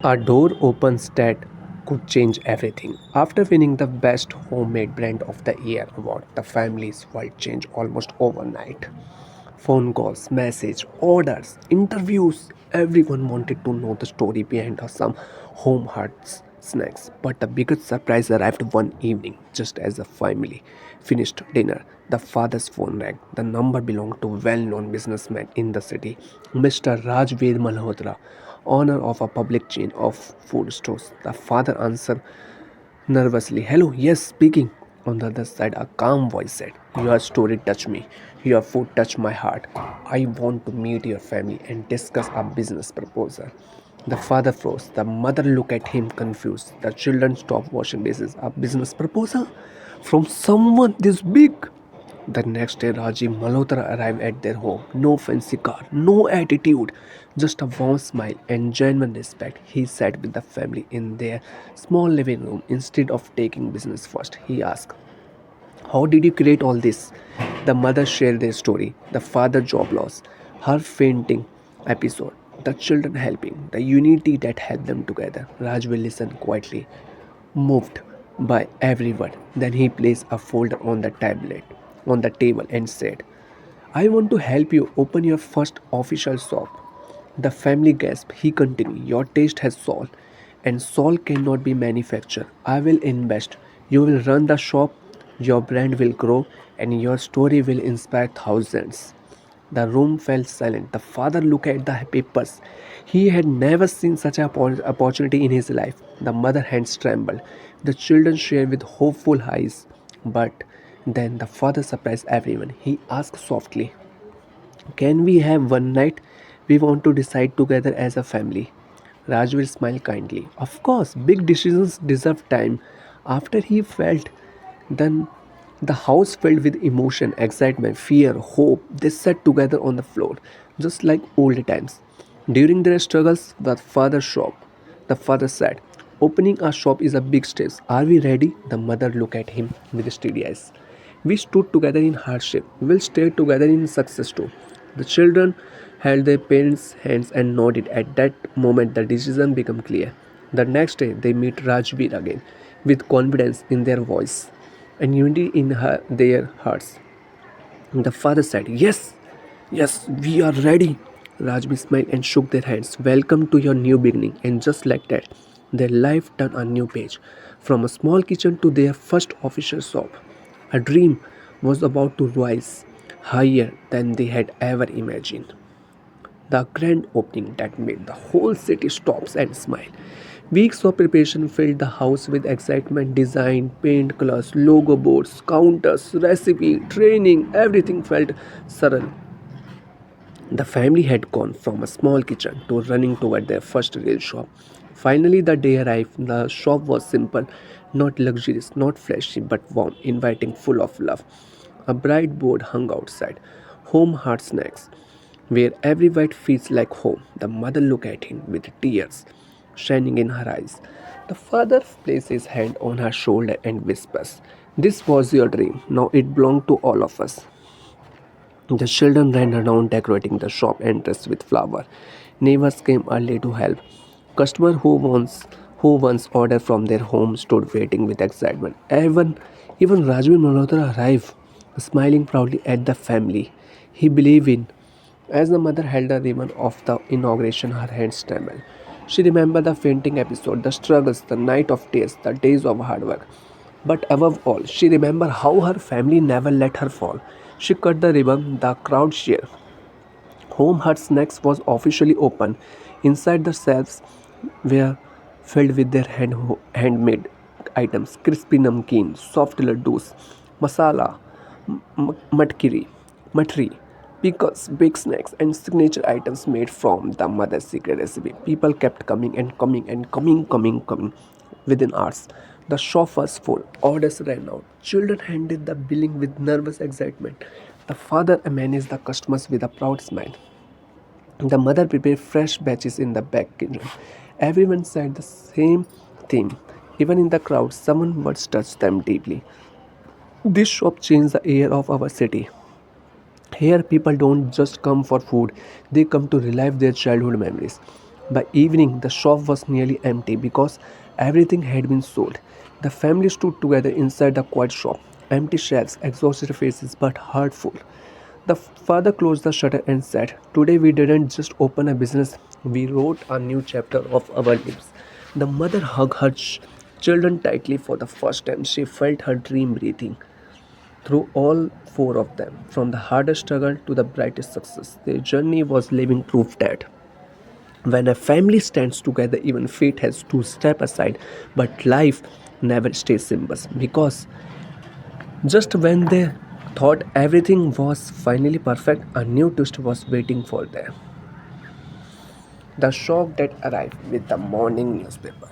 A door opens that could change everything. After winning the Best Homemade Brand of the Year award, the family's world changed almost overnight. Phone calls, message, orders, interviews. Everyone wanted to know the story behind some home hearts snacks. But the biggest surprise arrived one evening, just as the family finished dinner. The father's phone rang. The number belonged to well-known businessman in the city, Mr. Rajveer Malhotra, owner of a public chain of food stores. The father answered nervously. Hello, yes, speaking. On the other side, a calm voice said, your story touched me. Your food touched my heart. I want to meet your family and discuss a business proposal. The father froze. The mother looked at him confused. The children stopped washing dishes. A business proposal? From someone this big? The next day, Rajiv Malhotra arrived at their home. No fancy car, no attitude, just a warm smile and genuine respect. He sat with the family in their small living room. Instead of taking business first, he asked, how did you create all this? The mother shared their story, the father job loss, her fainting episode, the children helping, the unity that held them together. Raj will listen quietly, moved by every word. Then he placed a folder on the table and said, I want to help you open your first official shop. The family gasped. He continued, your taste has soul, and soul cannot be manufactured. I will invest. You will run the shop, your brand will grow, and your story will inspire thousands. The room fell silent. The father looked at the papers. He had never seen such an opportunity in his life. The mother hands trembled. The children shared with hopeful eyes. But then the father surprised everyone. He asked softly, can we have one night? We want to decide together as a family. Rajveer smiled kindly. Of course, big decisions deserve time. After he felt, then the house filled with emotion, excitement, fear, hope. They sat together on the floor, just like old times. During their struggles, the father said, opening a shop is a big step. Are we ready? The mother looked at him with steady eyes. We stood together in hardship. We will stay together in success too. The children held their parents' hands and nodded. At that moment, the decision became clear. The next day, they meet Rajveer again, with confidence in their voice and unity in their hearts. The father said, yes, yes, we are ready. Rajmi smiled and shook their hands. Welcome to your new beginning. And just like that, their life turned a new page. From a small kitchen to their first official shop. A dream was about to rise higher than they had ever imagined. The grand opening that made the whole city stop and smile. Weeks of preparation filled the house with excitement, design, paint colors, logo boards, counters, recipe, training, everything felt surreal. The family had gone from a small kitchen to running toward their first real shop. Finally, the day arrived. The shop was simple, not luxurious, not flashy, but warm, inviting, full of love. A bright board hung outside. Home Heart Snacks, where every bite feels like home. The mother looked at him with tears shining in her eyes. The father placed his hand on her shoulder and whispers, this was your dream. Now it belongs to all of us. The children ran around decorating the shop entrance with flowers. Neighbors came early to help. Customers who once ordered from their home stood waiting with excitement. Even Rajvi Malhotra arrived, smiling proudly at the family he believed in. As the mother held the ribbon of the inauguration, her hands trembled. She remembered the fainting episode, the struggles, the night of tears, the days of hard work. But above all, she remembered how her family never let her fall. She cut the ribbon, the crowd cheered. Home Hut Snacks was officially open. Inside the shelves were filled with their handmade items, crispy namkeen, soft laddus, masala, matkiri, matri, pickles, baked snacks, and signature items made from the mother's secret recipe. People kept coming and coming and coming. Within hours, the shop was full. Orders ran out. Children handed the billing with nervous excitement. The father managed the customers with a proud smile. The mother prepared fresh batches in the back kitchen. Everyone said the same theme. Even in the crowd, someone words touched them deeply. This shop changed the air of our city. Here, people don't just come for food, they come to relive their childhood memories. By evening, the shop was nearly empty because everything had been sold. The family stood together inside the quiet shop, empty shelves, exhausted faces, but heart full. The father closed the shutter and said, "Today we didn't just open a business, we wrote a new chapter of our lives." The mother hugged her children tightly for the first time. She felt her dream breathing through all four of them, from the hardest struggle to the brightest success. Their journey was living proof that when a family stands together, even fate has to step aside, but life never stays simple because just when they thought everything was finally perfect, a new twist was waiting for them. The shock that arrived with the morning newspaper.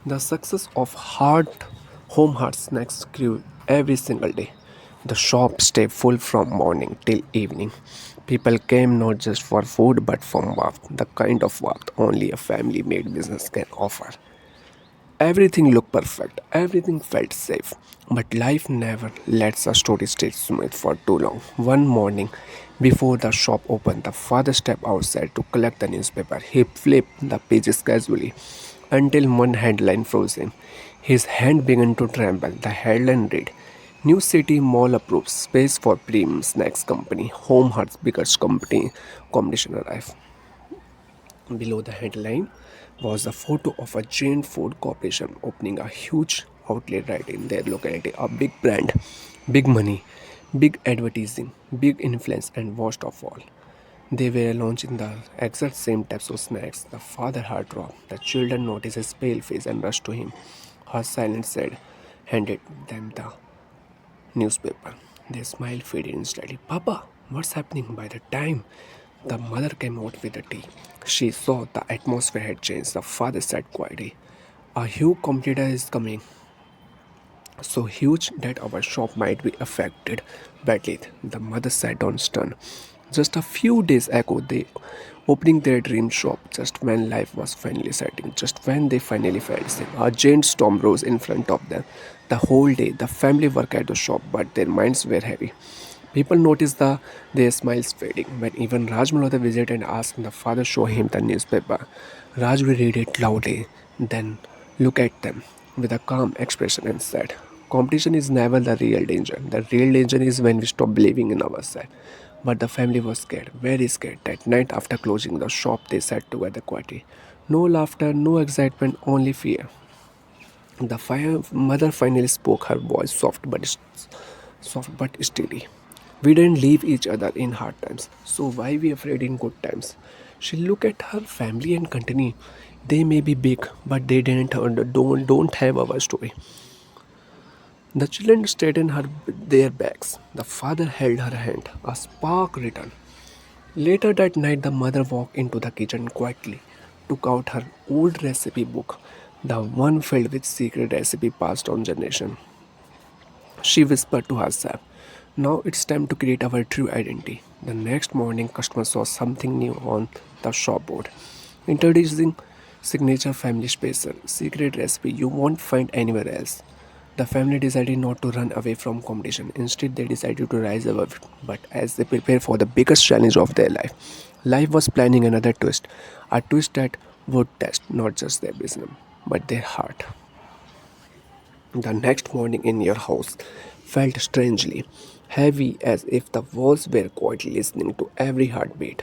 The success of home heart snacks grew every single day. The shop stayed full from morning till evening. People came not just for food but for warmth, the kind of warmth only a family made business can offer. Everything looked perfect, everything felt safe. But life never lets a story stay smooth for too long. One morning, before the shop opened, the father stepped outside to collect the newspaper. He flipped the pages casually until one headline froze him. His hand began to tremble. The headline read, "New City Mall approves space for premium snacks company. Home Hearts biggest company competition arrive." Below the headline was a photo of a giant food corporation opening a huge outlet right in their locality. A big brand, big money, big advertising, big influence, and worst of all, they were launching the exact same types of snacks. The father heart dropped. The children noticed his pale face and rushed to him. Her silent said, handed them the newspaper. Their smile faded instantly. "Papa, what's happening?" By the time the mother came out with the tea, she saw the atmosphere had changed. The father said quietly, "A huge competitor is coming, so huge that our shop might be affected badly." The mother sat on stern. Just a few days ago, they opening their dream shop, just when life was finally setting, just when they finally felt safe. A giant storm rose in front of them. The whole day, the family worked at the shop, but their minds were heavy. People noticed their smiles fading. When even Raj Malhotra visited and asked the father show him the newspaper, Raj would read it loudly, then look at them with a calm expression and said, "Competition is never the real danger. The real danger is when we stop believing in ourselves." But the family was scared, very scared. That night after closing the shop, they sat together quietly. No laughter, no excitement, only fear. The mother finally spoke, her voice soft but steady. "We didn't leave each other in hard times, so why we afraid in good times?" She looked at her family and continued, "They may be big, but they don't have our story." The children straightened their backs. The father held her hand. A spark returned. Later that night, the mother walked into the kitchen quietly, took out her old recipe book, the one filled with secret recipe passed on generation. She whispered to herself, "Now it's time to create our true identity." The next morning, customers saw something new on the shop board. Introducing signature family special, secret recipe you won't find anywhere else. The family decided not to run away from competition. Instead, they decided to rise above it. But as they prepared for the biggest challenge of their life, life was planning another twist. A twist that would test not just their business, but their heart. The next morning in your house felt strangely heavy, as if the walls were quietly listening to every heartbeat.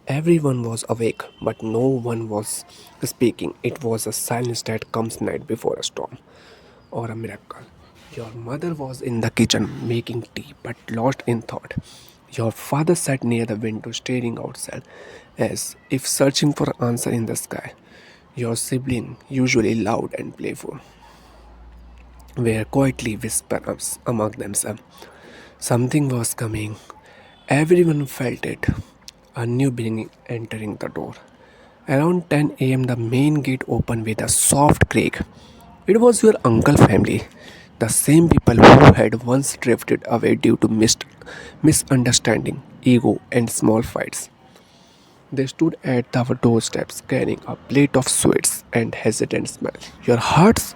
Everyone was awake, but no one was speaking. It was a silence that comes night before a storm or a miracle. Your mother was in the kitchen making tea, but lost in thought. Your father sat near the window staring outside, as if searching for an answer in the sky. Your sibling, usually loud and playful, were quietly whispering among themselves. Something was coming. Everyone felt it. A new being entering the door. Around 10 a.m., the main gate opened with a soft creak. It was your uncle family, the same people who had once drifted away due to misunderstanding, ego, and small fights. They stood at the doorsteps carrying a plate of sweets and hesitant smile. Your hearts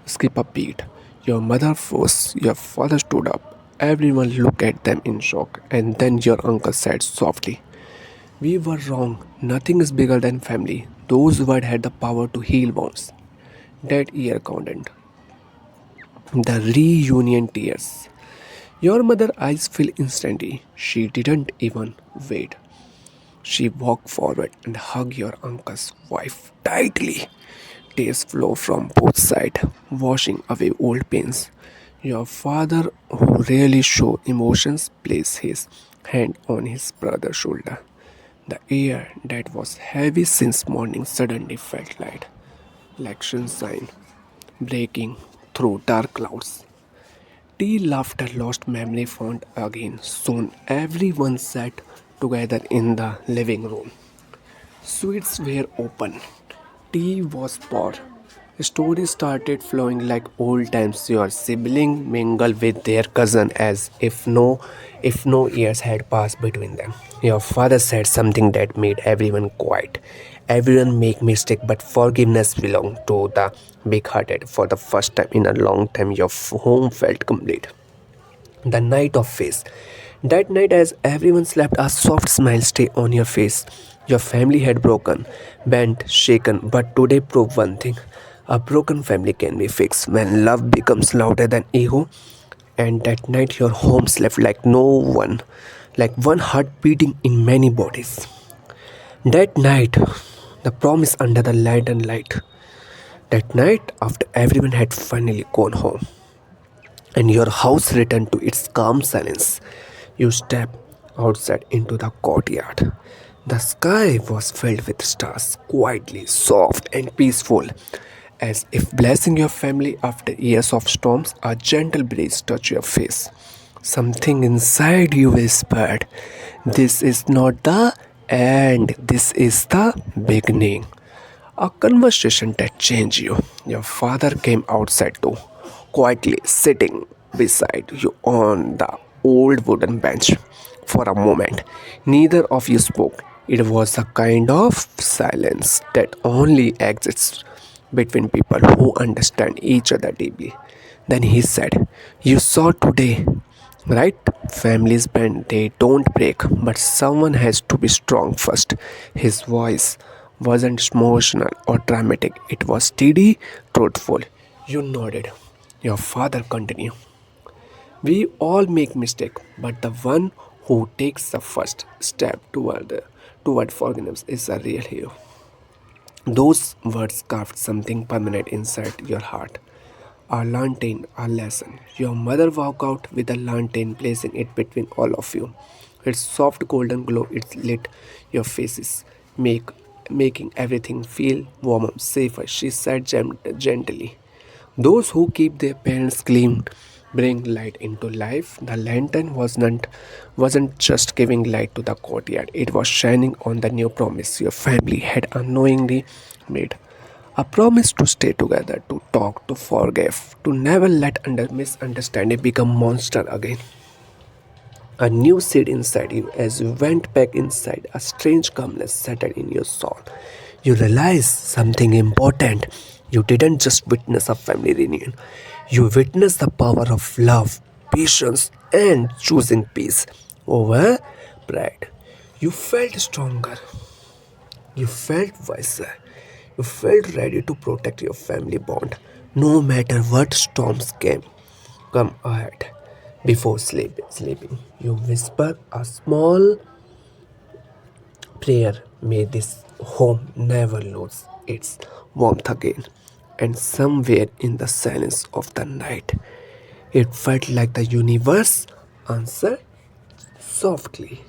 skip a beat. Your mother froze. Your father stood up. Everyone looked at them in shock, and then your uncle said softly, We were wrong. Nothing is bigger than family. Those words had the power to heal wounds. That year counted. The reunion tears. Your mother's eyes filled instantly. She didn't even wait. She walked forward and hugged your uncle's wife tightly. Tears flow from both sides, washing away old pains. Your father, who rarely showed emotions, placed his hand on his brother's shoulder. The air that was heavy since morning suddenly felt light, like sunshine breaking through dark clouds. Tea, laughter, lost memory found again. Soon everyone sat together in the living room. Sweets were open. Tea was poured. Stories started flowing like old times. Your sibling mingled with their cousin as if no years had passed between them. Your father said something that made everyone quiet. Everyone make mistake, but forgiveness belonged to the big-hearted. For the first time in a long time, your home felt complete. The night of face. That night, as everyone slept, a soft smile stayed on your face. Your family had broken, bent, shaken, but today proved one thing. A broken family can be fixed when love becomes louder than ego. And that night, your home slept like no one, like one heart beating in many bodies. That night, the promise under the lantern light. That night, after everyone had finally gone home, and your house returned to its calm silence. You stepped outside into the courtyard. The sky was filled with stars, quietly soft and peaceful, as if blessing your family after years of storms. A gentle breeze touched your face. Something inside you whispered, "This is not the end, this is the beginning." A conversation that changed you. Your father came outside too, quietly sitting beside you on the old wooden bench. For a moment, neither of you spoke. It was a kind of silence that only exists between people who understand each other deeply. Then he said, "You saw today, right? Families bend, they don't break, but someone has to be strong first." His voice wasn't emotional or dramatic, it was steady, truthful. You nodded. Your father continued. "We all make mistakes, but the one who takes the first step toward forgiveness is a real hero." Those words carved something permanent inside your heart. A lantern, a lesson. Your mother walked out with a lantern, placing it between all of you. Its soft golden glow it lit your faces, making everything feel warmer, safer. She said gently, "Those who keep their parents clean bring light into life." The lantern wasn't just giving light to the courtyard, it was shining on the new promise your family had unknowingly made. A promise to stay together, to talk, to forgive, to never let misunderstanding become monster again. A new seed inside you. As you went back inside, a strange calmness settled in your soul. You realized something important. You didn't just witness a family reunion, you witnessed the power of love, patience, and choosing peace over pride. You felt stronger, you felt wiser, you felt ready to protect your family bond no matter what storms come ahead. Before sleeping, you whisper a small prayer. May this home never lose its warmth again. And somewhere in the silence of the night, it felt like the universe answered softly.